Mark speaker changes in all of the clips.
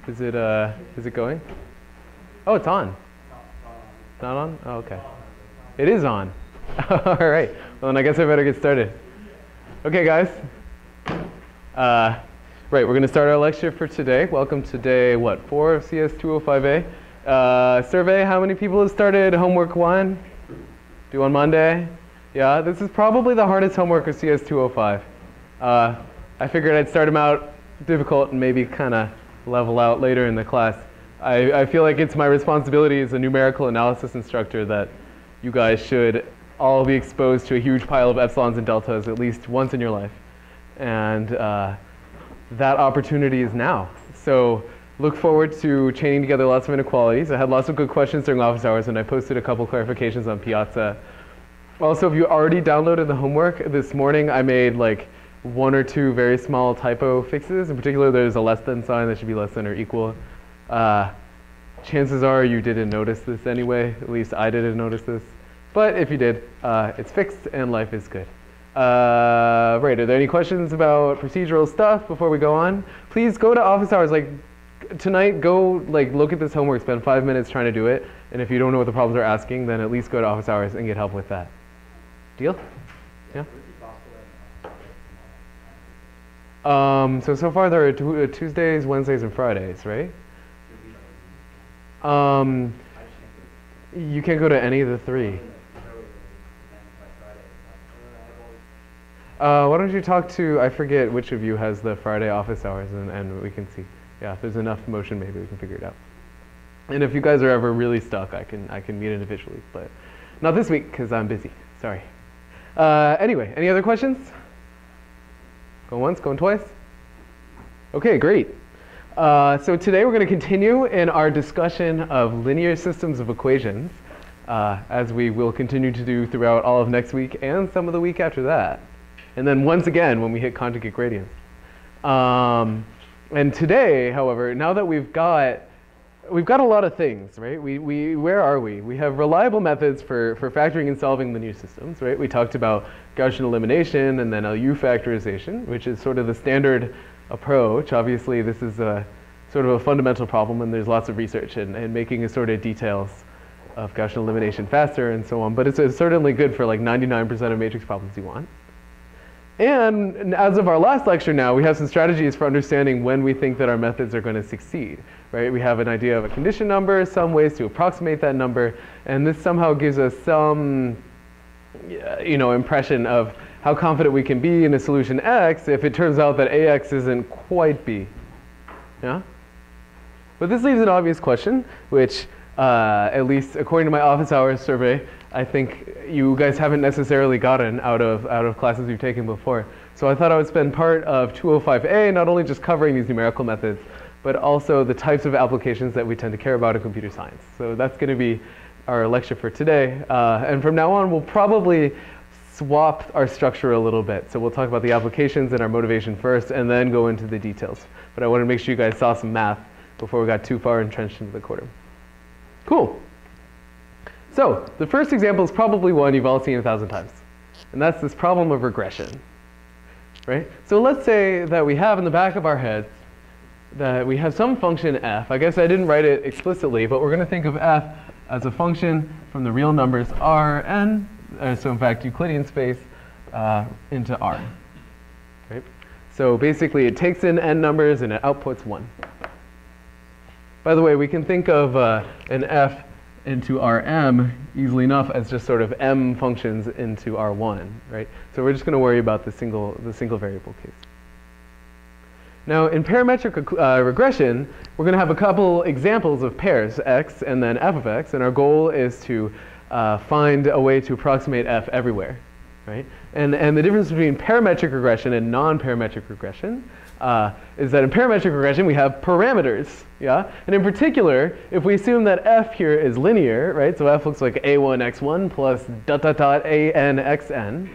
Speaker 1: Is it going? Oh, it's on. Not on? Oh, okay. It is on. All right. Well, then I guess I better get started. Okay, guys. Right, we're going to start our lecture for today. Welcome to day, 4 of CS 205A. Survey, how many people have started homework 1? Due on Monday? Yeah, this is probably the hardest homework of CS 205. I figured I'd start them out difficult and maybe kind of level out later in the class. I feel like it's my responsibility as a numerical analysis instructor that you guys should all be exposed to a huge pile of epsilons and deltas at least once in your life. And that opportunity is now. So look forward to chaining together lots of inequalities. I had lots of good questions during office hours, and I posted a couple clarifications on Piazza. Also, if you already downloaded the homework, this morning I made like 1 or 2 very small typo fixes. In particular, there's a less than sign that should be less than or equal. Chances are you didn't notice this anyway. At least I didn't notice this. But if you did, it's fixed and life is good. Right, are there any questions about procedural stuff before we go on? Please go to office hours. Like tonight, go look at this homework, spend 5 minutes trying to do it. And if you don't know what the problems are asking, then at least go to office hours and get help with that. Deal? Yeah? So far there are Tuesdays, Wednesdays, and Fridays, right? You can't go to any of the 3. Why don't you talk to, I forget which of you has the Friday office hours, and we can see. Yeah, if there's enough motion, maybe we can figure it out. And if you guys are ever really stuck, I can meet individually, but not this week because I'm busy. Sorry. Anyway, any other questions? Going once, going twice? Okay, great. So today we're going to continue in our discussion of linear systems of equations, as we will continue to do throughout all of next week and some of the week after that. And then once again when we hit conjugate gradients. And today, however, now that we've got a lot of things, right? Where are we? We have reliable methods for factoring and solving linear systems, right? We talked about Gaussian elimination and then LU factorization, which is sort of the standard approach. Obviously, this is a sort of a fundamental problem, and there's lots of research and making assorted details of Gaussian elimination faster and so on. But it's certainly good for like 99% of matrix problems you want. And as of our last lecture now, we have some strategies for understanding when we think that our methods are going to succeed, right? We have an idea of a condition number, some ways to approximate that number, and this somehow gives us some impression of how confident we can be in a solution X if it turns out that AX isn't quite B. Yeah? But this leaves an obvious question, which at least according to my office hours survey, I think you guys haven't necessarily gotten out of classes you've taken before. So I thought I would spend part of 205A not only just covering these numerical methods, but also the types of applications that we tend to care about in computer science. So that's going to be our lecture for today. And from now on, we'll probably swap our structure a little bit. So we'll talk about the applications and our motivation first, and then go into the details. But I wanted to make sure you guys saw some math before we got too far entrenched into the quarter. Cool. So the first example is probably one you've all seen 1,000 times. And that's this problem of regression, right? So let's say that we have in the back of our heads that we have some function f. I guess I didn't write it explicitly, but we're going to think of f as a function from the real numbers r, n, so in fact Euclidean space, into r. Right? So basically it takes in n numbers and it outputs 1. By the way, we can think of an f into Rm easily enough as just sort of m functions into R1, right? So we're just going to worry about the single variable case. Now in parametric regression, we're going to have a couple examples of pairs, x and then f of x, and our goal is to find a way to approximate f everywhere, right? And the difference between parametric regression and non-parametric regression is that in parametric regression we have parameters, yeah? And in particular, if we assume that f here is linear, right? So f looks like a1x1 plus dot dot dot a(n)xn,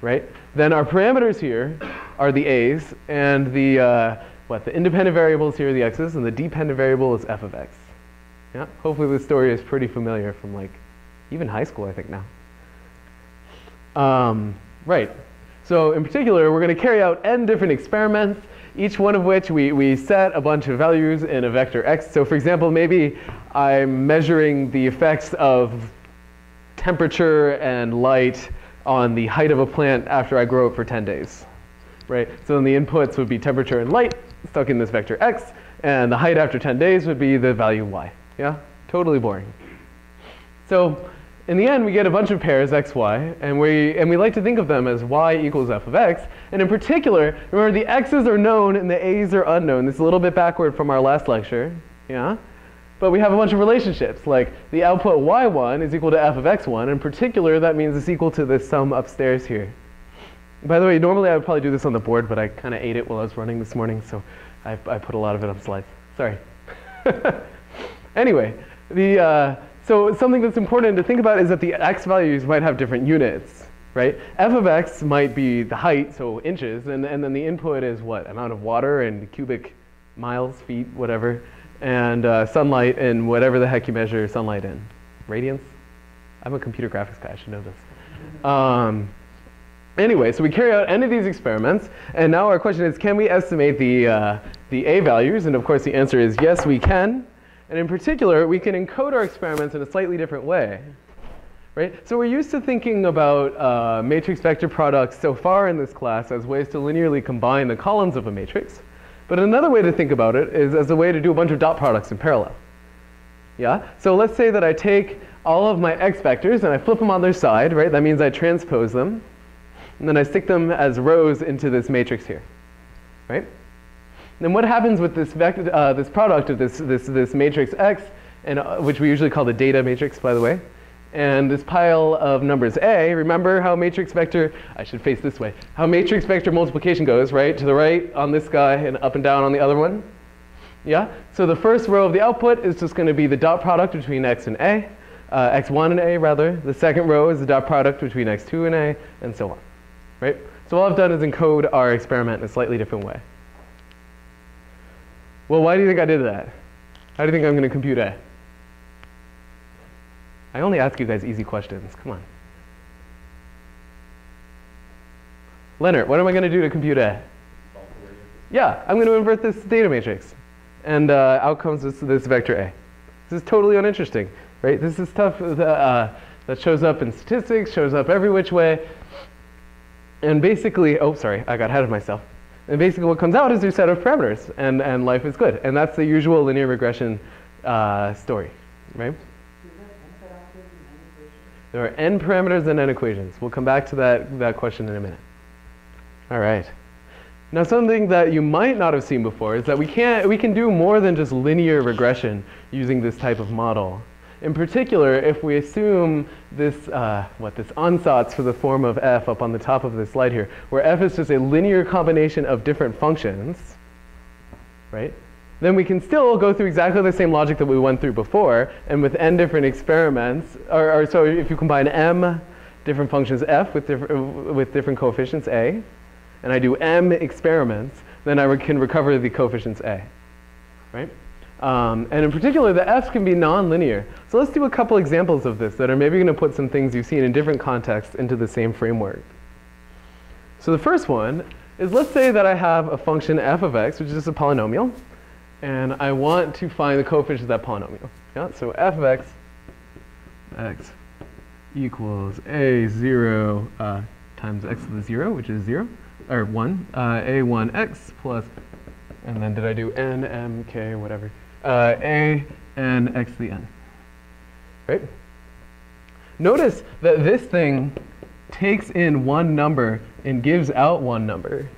Speaker 1: right? Then our parameters here are the a's, and the independent variables here are the x's, and the dependent variable is f of x. Yeah? Hopefully this story is pretty familiar from like even high school, I think now. Right. So in particular, we're going to carry out n different experiments, each one of which we set a bunch of values in a vector x. So for example, maybe I'm measuring the effects of temperature and light on the height of a plant after I grow it for 10 days. Right? So then the inputs would be temperature and light stuck in this vector x, and the height after 10 days would be the value y. Yeah? Totally boring. So in the end, we get a bunch of pairs, x, y, and we like to think of them as y equals f of x. And in particular, remember the x's are known and the a's are unknown. This is a little bit backward from our last lecture. Yeah? But we have a bunch of relationships, like the output y1 is equal to f of x1. In particular, that means it's equal to this sum upstairs here. By the way, normally I would probably do this on the board, but I kind of ate it while I was running this morning, so I put a lot of it on slides. Sorry. Anyway, so something that's important to think about is that the x values might have different units, right? F of x might be the height, so inches, and then the input is what? Amount of water and cubic miles, feet, whatever, and sunlight and whatever the heck you measure sunlight in. Radiance? I'm a computer graphics guy, I should know this. Anyway, so we carry out n of these experiments, and now our question is, can we estimate the a values? And of course the answer is yes, we can. And in particular, we can encode our experiments in a slightly different way. Right? So we're used to thinking about matrix vector products so far in this class as ways to linearly combine the columns of a matrix. But another way to think about it is as a way to do a bunch of dot products in parallel. Yeah? So let's say that I take all of my x vectors and I flip them on their side, right? That means I transpose them. And then I stick them as rows into this matrix here, right? Then what happens with this vector, this product of this matrix x, and which we usually call the data matrix, by the way, and this pile of numbers a? Remember how matrix vector, I should face this way, how matrix vector multiplication goes, right? To the right on this guy and up and down on the other one. Yeah? So the first row of the output is just going to be the dot product between x and a, x1 and a rather. The second row is the dot product between x2 and a, and so on. Right? So all I've done is encode our experiment in a slightly different way. Well, why do you think I did that? How do you think I'm going to compute A? I only ask you guys easy questions. Come on. Leonard, what am I going to do to compute A? Yeah, I'm going to invert this data matrix. And out comes this vector A. This is totally uninteresting. Right? This is stuff that shows up in statistics, shows up every which way. And basically, oh, sorry, I got ahead of myself. And basically what comes out is your set of parameters, and life is good. And that's the usual linear regression story, right? There are n parameters and n equations. We'll come back to that question in a minute. All right. Now something that you might not have seen before is that we can do more than just linear regression using this type of model. In particular, if we assume this, this ansatz for the form of f up on the top of this slide here, where f is just a linear combination of different functions, right? Then we can still go through exactly the same logic that we went through before, and with n different experiments, so if you combine m different functions f with different coefficients a, and I do m experiments, then I can recover the coefficients a, right? And in particular, the f's can be nonlinear. So let's do a couple examples of this that are maybe going to put some things you've seen in different contexts into the same framework. So the first one is, let's say that I have a function f of x, which is just a polynomial, and I want to find the coefficients of that polynomial. Yeah? So f of x equals a0 times x to the 0, which is 0, or 1, a1x plus, and then did I do n, m, k, whatever, a, n, x to the n, right? Notice that this thing takes in one number and gives out one number,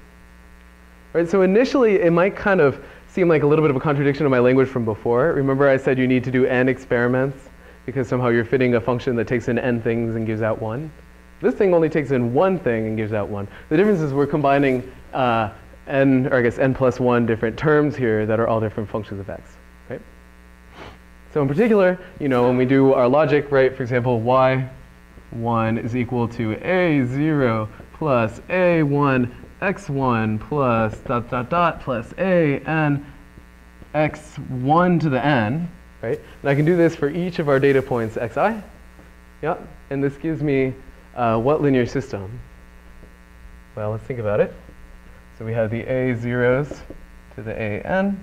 Speaker 1: right? So initially, it might kind of seem like a little bit of a contradiction to my language from before. Remember I said you need to do n experiments because somehow you're fitting a function that takes in n things and gives out one. This thing only takes in one thing and gives out one. The difference is we're combining n, or I guess n plus 1 different terms here that are all different functions of x, right? So in particular, when we do our logic, right, for example, y1 is equal to a0 plus a1 x1 plus dot dot dot plus a n x1 to the n, right? And I can do this for each of our data points xi, yeah, and this gives me what linear system? Well, let's think about it. So we have the a zeros to the an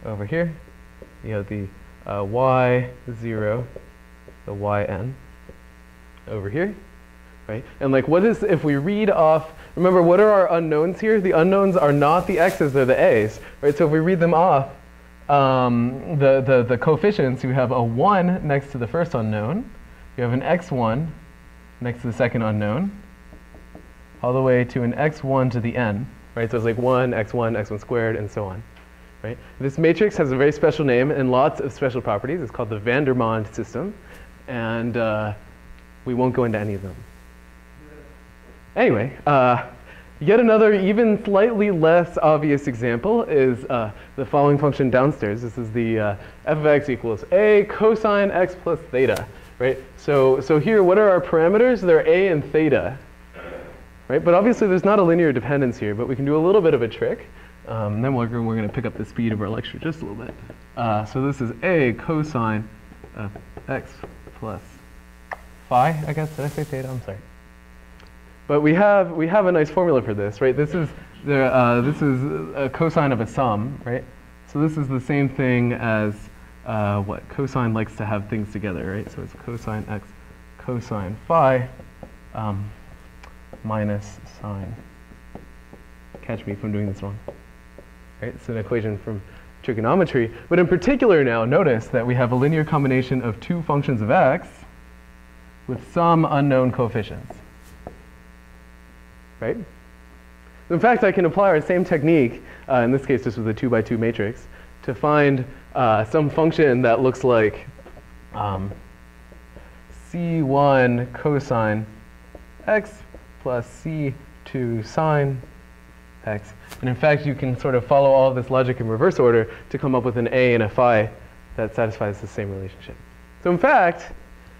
Speaker 1: over here. You have the y0, the yn over here, right? And like, what is, if we read off, remember, what are our unknowns here? The unknowns are not the x's, they're the a's, right? So if we read them off, the coefficients, you have a 1 next to the first unknown. You have an x1 next to the second unknown, all the way to an x1 to the n, right? So it's like 1, x1 squared, and so on, right? This matrix has a very special name and lots of special properties. It's called the van der Waals system, and we won't go into any of them. Anyway, yet another even slightly less obvious example is the following function downstairs. This is the f of x equals a cosine x plus theta, right? So here, what are our parameters? They're a and theta, right? But obviously, there's not a linear dependence here, but we can do a little bit of a trick. Then we're going to pick up the speed of our lecture just a little bit. So this is a cosine of x plus phi, I guess. Did I say theta? I'm sorry. But we have a nice formula for this, right? This is a cosine of a sum, right? So this is the same thing as what cosine likes to have things together, right? So it's cosine x cosine phi minus sine. Catch me if I'm doing this wrong. Right? It's an equation from trigonometry. But in particular now, notice that we have a linear combination of two functions of x with some unknown coefficients. Right? In fact, I can apply our same technique, in this case this was a 2 by 2 matrix, to find some function that looks like c1 cosine x plus c2 sine x. And in fact, you can sort of follow all of this logic in reverse order to come up with an a and a phi that satisfies the same relationship. So in fact,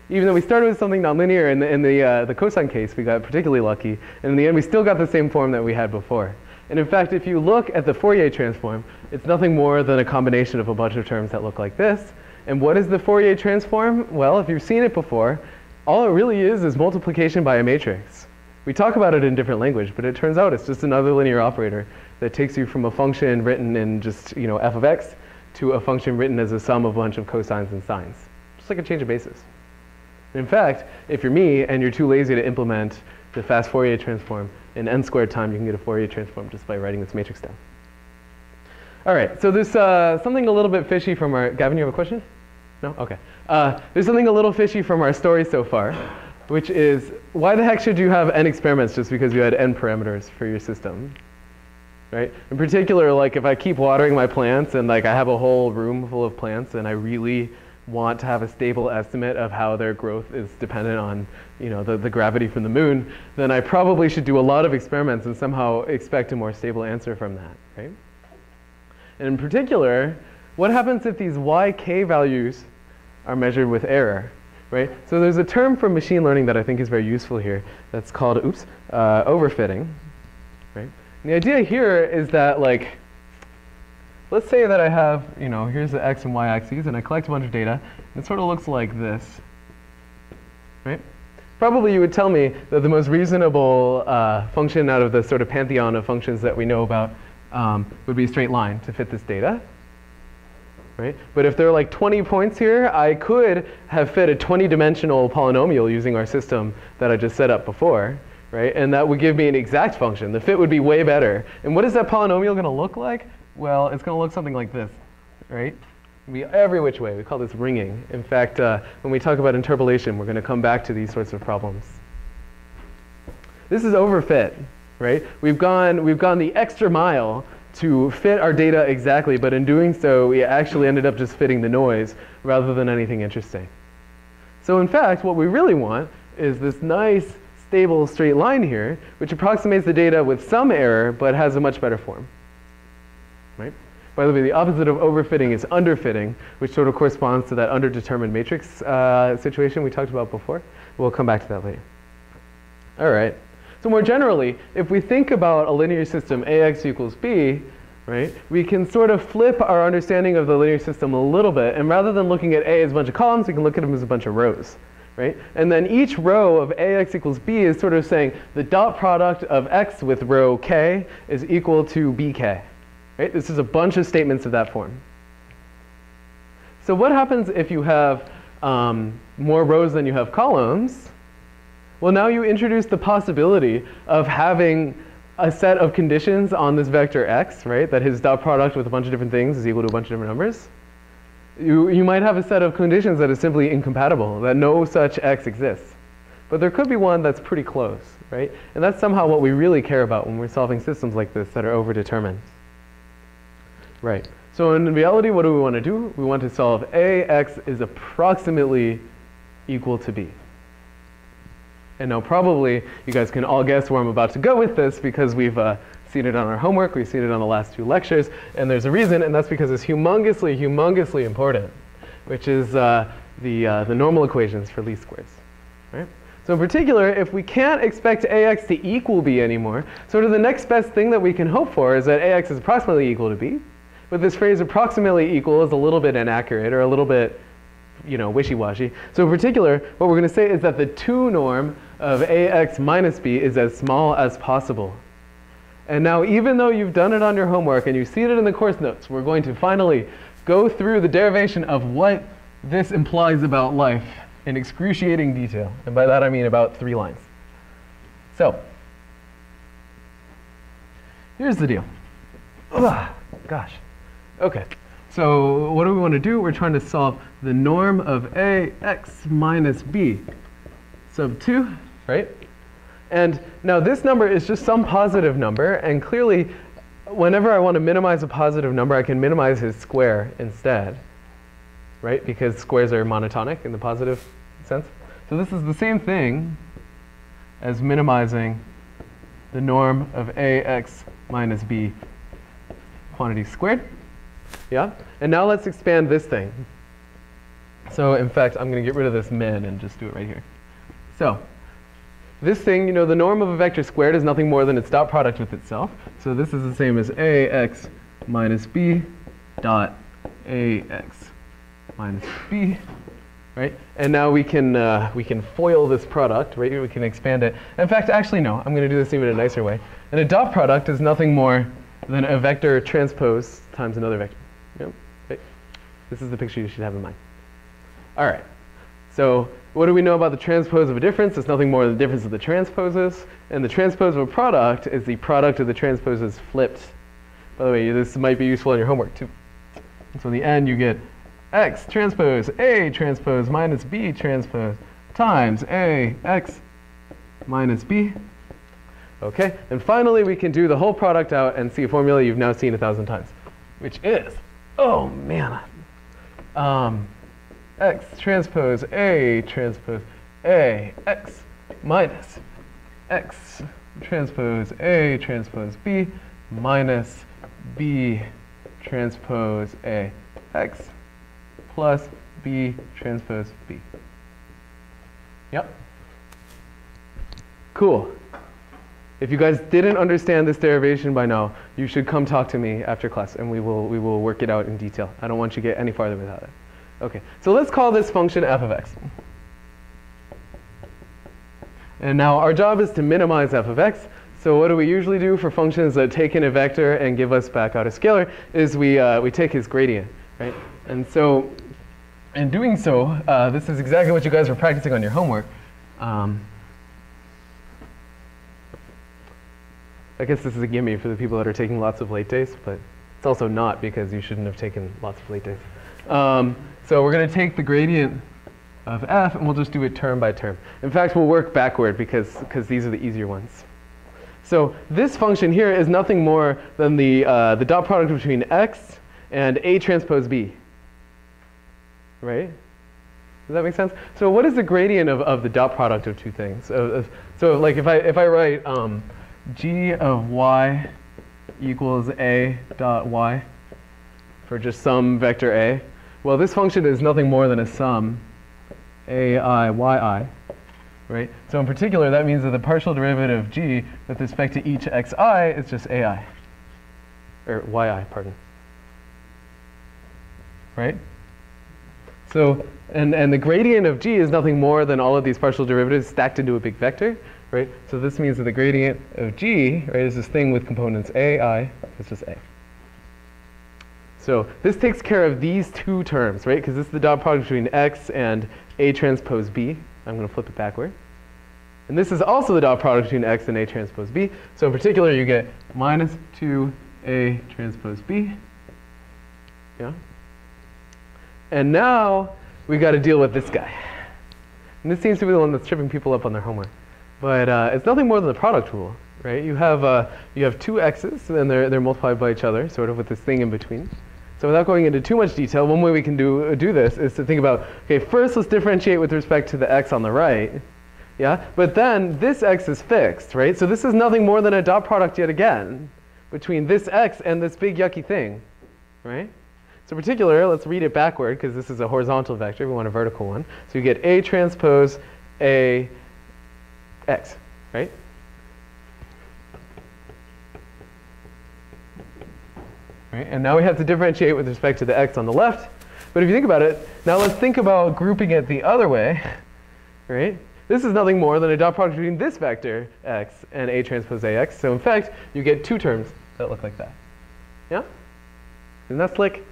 Speaker 1: even though we started with something nonlinear in the cosine case, we got particularly lucky. And in the end, we still got the same form that we had before. And in fact, if you look at the Fourier transform, it's nothing more than a combination of a bunch of terms that look like this. And what is the Fourier transform? Well, if you've seen it before, all it really is multiplication by a matrix. We talk about it in different language, but it turns out it's just another linear operator that takes you from a function written in just f of x to a function written as a sum of a bunch of cosines and sines. Just like a change of basis. In fact, if you're me and you're too lazy to implement the fast Fourier transform in n squared time, you can get a Fourier transform just by writing this matrix down. All right, so there's something a little bit fishy from our, Gavin, you have a question? No? Okay. There's something a little fishy from our story so far, which is, why the heck should you have n experiments just because you had n parameters for your system? Right? In particular, like if I keep watering my plants and like I have a whole room full of plants and I really want to have a stable estimate of how their growth is dependent on the gravity from the moon, then I probably should do a lot of experiments and somehow expect a more stable answer from that, right? And in particular, what happens if these yk values are measured with error, right? So there's a term from machine learning that I think is very useful here that's called, overfitting, right? And the idea here is that, like, let's say that I have, here's the x and y axes, and I collect a bunch of data, and it sort of looks like this, right? Probably you would tell me that the most reasonable function out of the sort of pantheon of functions that we know about would be a straight line to fit this data, right? But if there are like 20 points here, I could have fit a 20-dimensional polynomial using our system that I just set up before, right? And that would give me an exact function. The fit would be way better. And what is that polynomial going to look like? Well, it's going to look something like this, right? It'll be every which way. We call this ringing. In fact, when we talk about interpolation, we're going to come back to these sorts of problems. This is overfit, right? We've gone the extra mile to fit our data exactly, but in doing so, we actually ended up just fitting the noise rather than anything interesting. So in fact, what we really want is this nice, stable straight line here, which approximates the data with some error, but has a much better form. Right? By the way, the opposite of overfitting is underfitting, which sort of corresponds to that underdetermined matrix situation we talked about before. We'll come back to that later. All right. So more generally, if we think about a linear system ax equals b, right, we can sort of flip our understanding of the linear system a little bit, and rather than looking at a as a bunch of columns, we can look at them as a bunch of rows. right? And then each row of ax equals b is sort of saying the dot product of x with row k is equal to bk, right? This is a bunch of statements of that form. So what happens if you have more rows than you have columns? Well, now you introduce the possibility of having a set of conditions on this vector x, right? That his dot product with a bunch of different things is equal to a bunch of different numbers. You might have a set of conditions that is simply incompatible, that no such x exists. But there could be one that's pretty close, right? And that's somehow what we really care about when we're solving systems like this that are overdetermined. Right. So in reality, what do we want to do? We want to solve ax is approximately equal to b. And now probably you guys can all guess where I'm about to go with this because we've seen it on our homework, we've seen it on the last 2 lectures, and there's a reason, and that's because it's humongously important, which is the normal equations for least squares, right? So in particular, if we can't expect ax to equal b anymore, sort of the next best thing that we can hope for is that ax is approximately equal to b. But this phrase approximately equal is a little bit inaccurate or a little bit, wishy-washy. So in particular, what we're going to say is that the 2 norm of ax minus b is as small as possible. And now, even though you've done it on your homework and you see it in the course notes, we're going to finally go through the derivation of what this implies about life in excruciating detail. And by that I mean about 3 lines. So, here's the deal. Ugh, gosh. Okay. So what do we want to do? We're trying to solve the norm of ax minus b sub 2, right? And now this number is just some positive number, and clearly whenever I want to minimize a positive number, I can minimize his square instead, right? Because squares are monotonic in the positive sense. So this is the same thing as minimizing the norm of ax minus b quantity squared. Yeah? And now let's expand this thing. So in fact, I'm going to get rid of this min and just do it right here. So this thing, the norm of a vector squared is nothing more than its dot product with itself. So this is the same as ax minus b dot ax minus b, right? And now we can FOIL this product, right? We can expand it. In fact, actually no, I'm going to do this even in a nicer way. And a dot product is nothing more than a vector transpose times another vector. Yep. Right. This is the picture you should have in mind. All right. So what do we know about the transpose of a difference? It's nothing more than the difference of the transposes. And the transpose of a product is the product of the transposes flipped. By the way, this might be useful in your homework too. So in the end, you get x transpose a transpose minus b transpose times a x minus b. Okay, and finally we can do the whole product out and see a formula you've now seen 1,000 times, which is, oh man, x transpose a x minus x transpose a transpose b minus b transpose a x plus b transpose b. Yep. Cool. If you guys didn't understand this derivation by now, you should come talk to me after class and we will work it out in detail. I don't want you to get any farther without it. Okay, so let's call this function f of x. And now our job is to minimize f of x. So what do we usually do for functions that take in a vector and give us back out a scalar is we take his gradient, right? And so in doing so, this is exactly what you guys were practicing on your homework. I guess this is a gimme for the people that are taking lots of late days, but it's also not because you shouldn't have taken lots of late days. So we're going to take the gradient of f and we'll just do it term by term. In fact, we'll work backward because these are the easier ones. So this function here is nothing more than the dot product between x and a transpose b. Right? Does that make sense? So what is the gradient of the dot product of two things? So like if I write g of y equals a dot y for just some vector a, well, this function is nothing more than a sum ai yi, right? So in particular, that means that the partial derivative of g with respect to each xi is just ai, or yi, pardon. Right? So, and the gradient of g is nothing more than all of these partial derivatives stacked into a big vector, right? So this means that the gradient of g, right, is this thing with components a, I, it's just a. So this takes care of these two terms, right? Because this is the dot product between x and a transpose b. I'm going to flip it backward. And this is also the dot product between x and a transpose b. So in particular, you get minus 2a transpose b. Yeah. And now we got to deal with this guy. And this seems to be the one that's tripping people up on their homework. But it's nothing more than the product rule, right? You have two x's, and they're multiplied by each other, sort of with this thing in between. So without going into too much detail, one way we can do this is to think about, okay, first let's differentiate with respect to the x on the right. Yeah, but then this x is fixed, right? So this is nothing more than a dot product yet again between this x and this big yucky thing, right? So in particular, let's read it backward because this is a horizontal vector. We want a vertical one. So you get a transpose a x, right? Right? And now we have to differentiate with respect to the x on the left. But if you think about it, now let's think about grouping it the other way, right? This is nothing more than a dot product between this vector x and a transpose ax. So in fact, you get two terms that look like that. Yeah? Isn't that slick?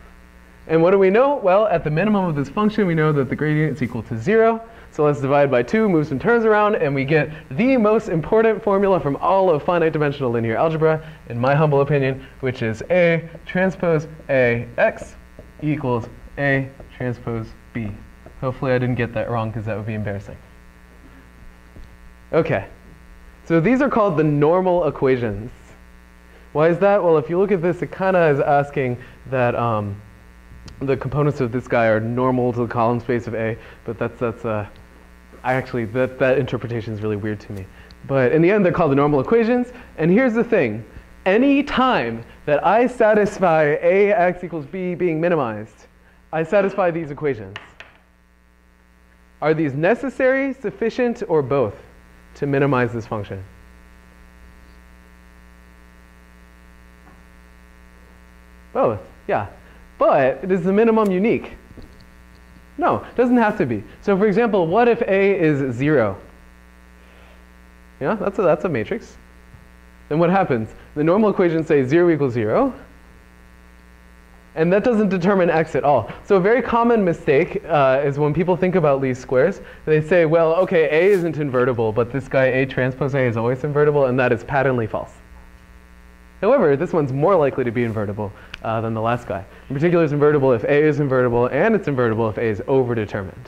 Speaker 1: And what do we know? Well, at the minimum of this function, we know that the gradient is equal to 0. So let's divide by 2, move some terms around, and we get the most important formula from all of finite dimensional linear algebra, in my humble opinion, which is a transpose ax equals a transpose b. Hopefully I didn't get that wrong because that would be embarrassing. Okay, so these are called the normal equations. Why is that? Well, if you look at this, it kind of is asking that the components of this guy are normal to the column space of A, but that interpretation is really weird to me. But in the end, they're called the normal equations. And here's the thing. Any time that I satisfy ax equals b being minimized, I satisfy these equations. Are these necessary, sufficient, or both to minimize this function? Both, yeah. But is the minimum unique? No, it doesn't have to be. So for example, what if A is 0? Yeah, that's a matrix. Then what happens? The normal equations say 0 equals 0. And that doesn't determine x at all. So a very common mistake is when people think about least squares, they say, well, okay, A isn't invertible, but this guy A transpose A is always invertible, and that is patently false. However, this one's more likely to be invertible than the last guy. In particular, it's invertible if A is invertible, and it's invertible if A is overdetermined,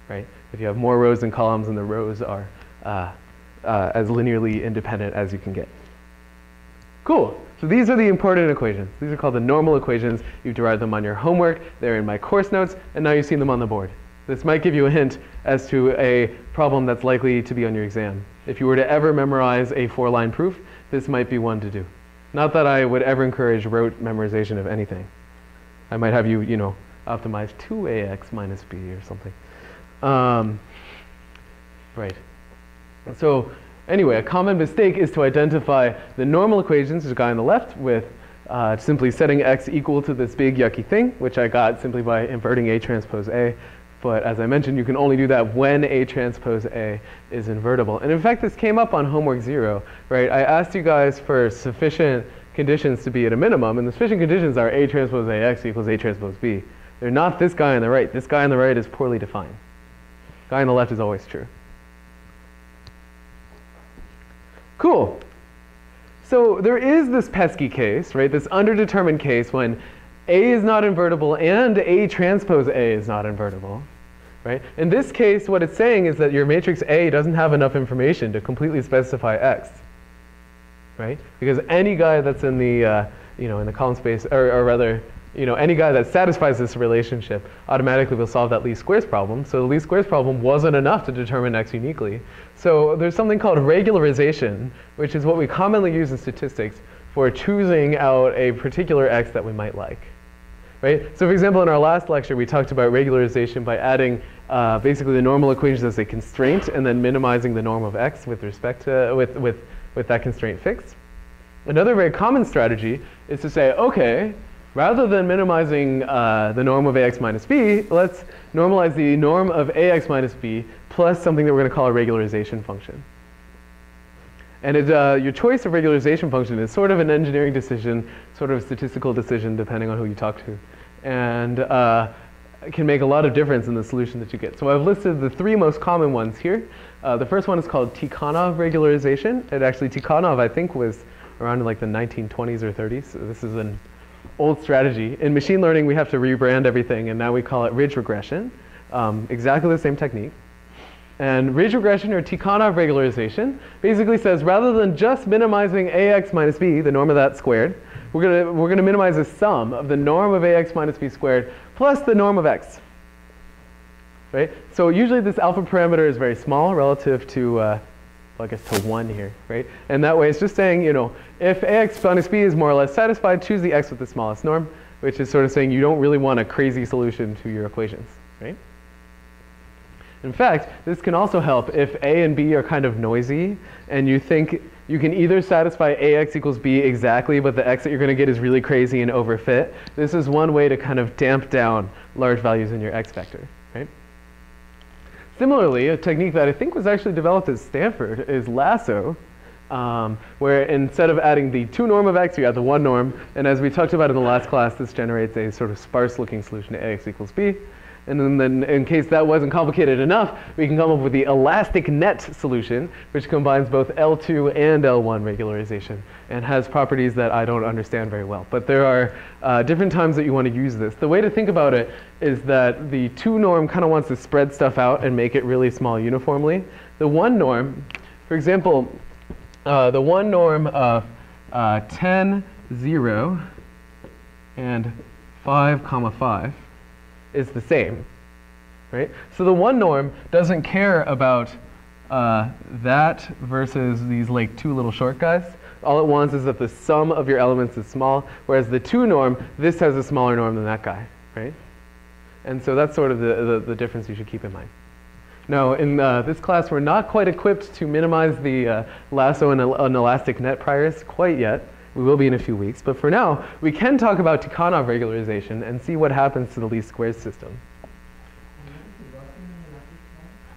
Speaker 1: right? If you have more rows than columns, and the rows are as linearly independent as you can get. Cool. So these are the important equations. These are called the normal equations. You've derived them on your homework. They're in my course notes, and now you've seen them on the board. This might give you a hint as to a problem that's likely to be on your exam. If you were to ever memorize a 4-line proof, this might be one to do. Not that I would ever encourage rote memorization of anything. I might have you, optimize 2ax minus b or something. Right. So anyway, a common mistake is to identify the normal equations, the guy on the left, with simply setting x equal to this big yucky thing, which I got simply by inverting A transpose A. But as I mentioned, you can only do that when A transpose A is invertible. And in fact, this came up on homework 0, right? I asked you guys for sufficient conditions to be at a minimum, and the sufficient conditions are A transpose AX equals A transpose B. They're not this guy on the right. This guy on the right is poorly defined. Guy on the left is always true. Cool. So there is this pesky case, right? This underdetermined case when A is not invertible and A transpose A is not invertible. Right? In this case, what it's saying is that your matrix A doesn't have enough information to completely specify X, right? Because any guy that's in the, in the column space, or rather, any guy that satisfies this relationship automatically will solve that least squares problem. So the least squares problem wasn't enough to determine X uniquely. So there's something called regularization, which is what we commonly use in statistics for choosing out a particular X that we might like. Right? So for example, in our last lecture, we talked about regularization by adding basically the normal equations as a constraint and then minimizing the norm of x with respect to, with that constraint fixed. Another very common strategy is to say, okay, rather than minimizing the norm of ax minus b, let's normalize the norm of ax minus b plus something that we're going to call a regularization function. And your choice of regularization function is sort of an engineering decision, sort of a statistical decision, depending on who you talk to. And can make a lot of difference in the solution that you get. So I've listed the three most common ones here. The first one is called Tikhanov regularization. And actually, Tikhanov, I think, was around in like the 1920s or 30s. So this is an old strategy. In machine learning, we have to rebrand everything, and now we call it ridge regression. Exactly the same technique. And ridge regression, or Tikhanov regularization, basically says rather than just minimizing ax minus b, the norm of that squared, we're gonna minimize the sum of the norm of ax minus b squared plus the norm of x. Right? So usually this alpha parameter is very small relative to, I guess, to 1 here, right? And that way it's just saying, you know, if ax minus b is more or less satisfied, choose the x with the smallest norm, which is sort of saying you don't really want a crazy solution to your equations, right? In fact, this can also help if a and b are kind of noisy and you think you can either satisfy ax equals b exactly, but the x that you're going to get is really crazy and overfit. This is one way to kind of damp down large values in your x vector, right? Similarly, a technique that I think was actually developed at Stanford is lasso, where instead of adding the 2 norm of x, you add the 1 norm. And as we talked about in the last class, this generates a sort of sparse-looking solution to ax equals b. And then in case that wasn't complicated enough, we can come up with the elastic net solution, which combines both L2 and L1 regularization and has properties that I don't understand very well. But there are different times that you want to use this. The way to think about it is that the 2 norm kind of wants to spread stuff out and make it really small uniformly. The 1 norm, for example, the 1 norm of 10, 0, and 5, 5, is the same, right? So the 1 norm doesn't care about that versus these like 2 little short guys. All it wants is that the sum of your elements is small, whereas the 2 norm, this has a smaller norm than that guy, right? And so that's sort of the difference you should keep in mind. Now, in this class, we're not quite equipped to minimize the lasso and an elastic net priors quite yet. We will be in a few weeks, but for now, we can talk about Tikhanov regularization and see what happens to the least squares system.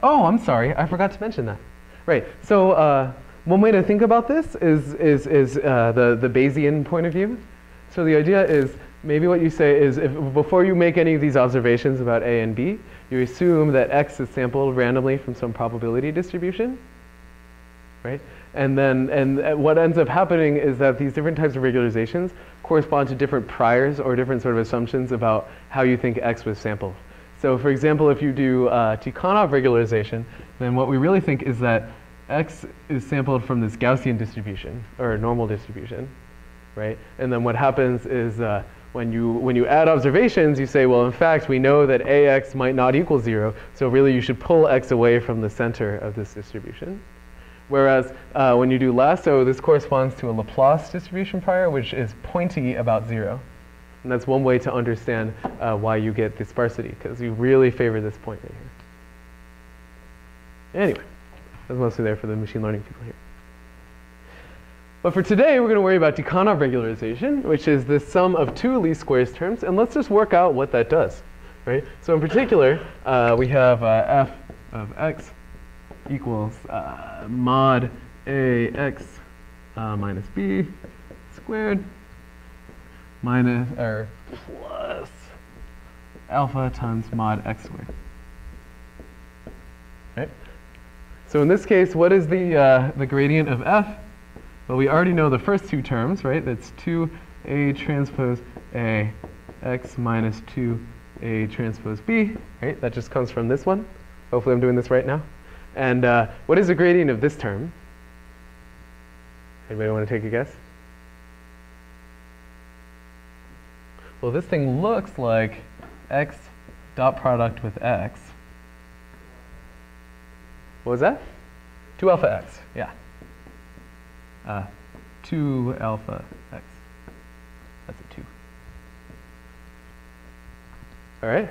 Speaker 1: Oh, I'm sorry, I forgot to mention that. Right, so one way to think about this is the Bayesian point of view. So the idea is, maybe what you say is, before you make any of these observations about A and B, you assume that X is sampled randomly from some probability distribution, right? And what ends up happening is that these different types of regularizations correspond to different priors or different sort of assumptions about how you think X was sampled. So for example, if you do Tikhanov regularization, then what we really think is that X is sampled from this Gaussian distribution, or normal distribution, right? And then what happens is when you add observations, you say, well, in fact, we know that AX might not equal 0, so really you should pull X away from the center of this distribution. Whereas when you do lasso, this corresponds to a Laplace distribution prior, which is pointy about 0. And that's one way to understand why you get the sparsity, because you really favor this point right here. Anyway, that's mostly there for the machine learning people here. But for today, we're going to worry about Tikhanov regularization, which is the sum of 2 least squares terms. And let's just work out what that does, right? So in particular, we have f of x equals mod ax minus b squared minus, or plus alpha times mod x squared. Right? So in this case, what is the gradient of f? Well, we already know the first 2 terms, right? That's 2a transpose a x minus 2a transpose b, right? That just comes from this one. Hopefully I'm doing this right now. And what is the gradient of this term? Anybody want to take a guess? Well, this thing looks like x dot product with x. What was that? 2 alpha x, yeah. 2 alpha x. That's a 2. All right.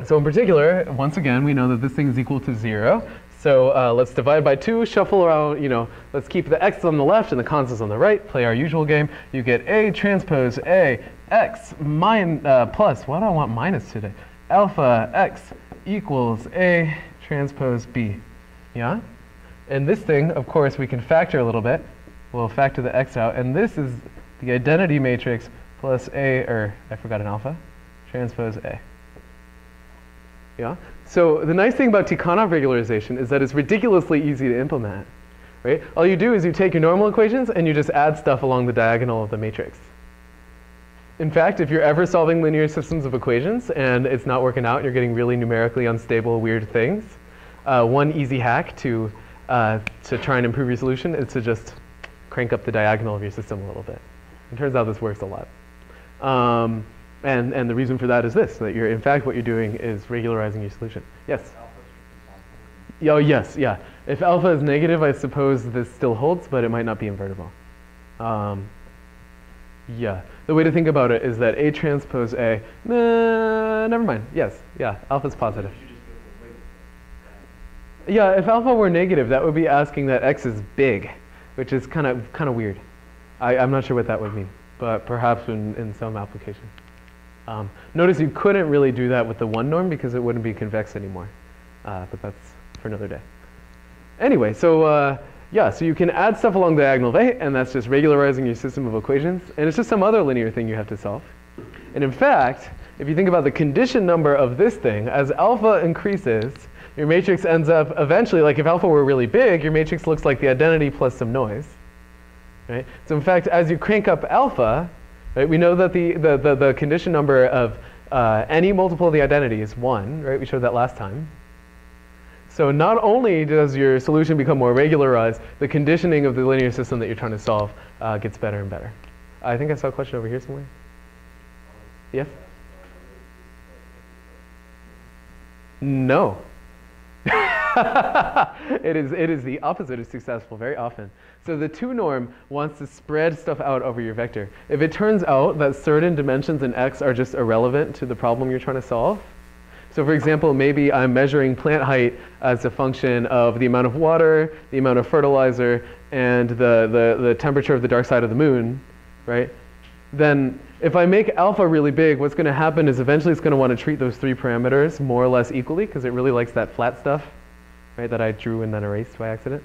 Speaker 1: So in particular, once again, we know that this thing is equal to 0. So let's divide by 2, shuffle around, let's keep the x on the left and the constants on the right, play our usual game. You get A transpose A x plus, why do I want minus today? Alpha x equals A transpose B. Yeah? And this thing, of course, we can factor a little bit. We'll factor the x out. And this is the identity matrix plus A, or I forgot an alpha, transpose A. Yeah? So the nice thing about Tikhonov regularization is that it's ridiculously easy to implement. Right? All you do is you take your normal equations and you just add stuff along the diagonal of the matrix. In fact, if you're ever solving linear systems of equations and it's not working out, you're getting really numerically unstable, weird things, one easy hack to try and improve your solution is to just crank up the diagonal of your system a little bit. It turns out this works a lot. And the reason for that is this, that you're, in fact, what you're doing is regularizing your solution. Yes? Oh, yes, yeah. If alpha is negative, I suppose this still holds, but it might not be invertible. Yeah, the way to think about it is that A transpose A, never mind, yes, yeah, alpha's positive. Yeah, if alpha were negative, that would be asking that x is big, which is kind of weird. I'm not sure what that would mean, but perhaps in some application. Notice you couldn't really do that with the one norm because it wouldn't be convex anymore, but that's for another day. Anyway, so yeah, so you can add stuff along the diagonal of A, and that's just regularizing your system of equations, and it's just some other linear thing you have to solve. And in fact, if you think about the condition number of this thing, as alpha increases, your matrix ends up eventually, like if alpha were really big, your matrix looks like the identity plus some noise. Right? So in fact, as you crank up alpha, right, we know that the condition number of any multiple of the identity is 1, right? We showed that last time. So not only does your solution become more regularized, the conditioning of the linear system that you're trying to solve gets better and better. I think I saw a question over here somewhere. Yes? No. It is the opposite of successful very often. So the 2 norm wants to spread stuff out over your vector. If it turns out that certain dimensions in X are just irrelevant to the problem you're trying to solve, so for example, maybe I'm measuring plant height as a function of the amount of water, the amount of fertilizer, and the temperature of the dark side of the moon, right? Then if I make alpha really big, what's going to happen is eventually it's going to want to treat those 3 parameters more or less equally because it really likes that flat stuff, right, that I drew and then erased by accident.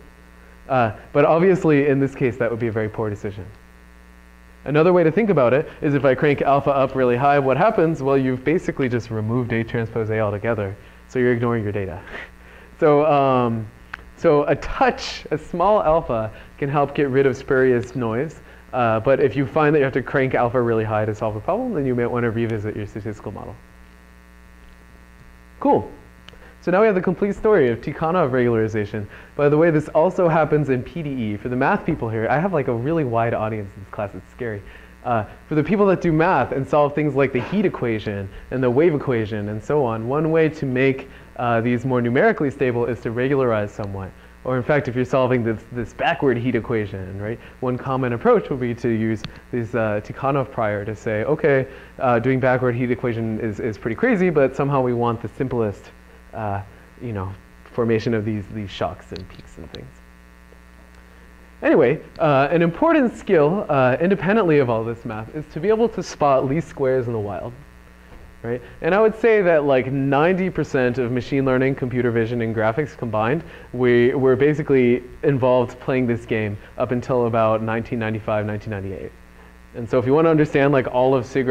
Speaker 1: But obviously, in this case, that would be a very poor decision. Another way to think about it is if I crank alpha up really high, what happens? Well, you've basically just removed A transpose A altogether, so you're ignoring your data. So, so a small alpha can help get rid of spurious noise, but if you find that you have to crank alpha really high to solve a problem, then you might want to revisit your statistical model. Cool. So now we have the complete story of Tikhonov regularization. By the way, this also happens in PDE. For the math people here, I have like a really wide audience in this class. It's scary. For the people that do math and solve things like the heat equation and the wave equation and so on, one way to make these more numerically stable is to regularize somewhat. Or in fact, if you're solving this backward heat equation, right, one common approach would be to use this Tikhonov prior to say, okay, doing backward heat equation is pretty crazy, but somehow we want the simplest you know, formation of these shocks and peaks and things. Anyway, an important skill, independently of all this math, is to be able to spot least squares in the wild. Right? And I would say that like 90% of machine learning, computer vision, and graphics combined, we were basically involved playing this game up until about 1995, 1998. And so if you want to understand like all of SIG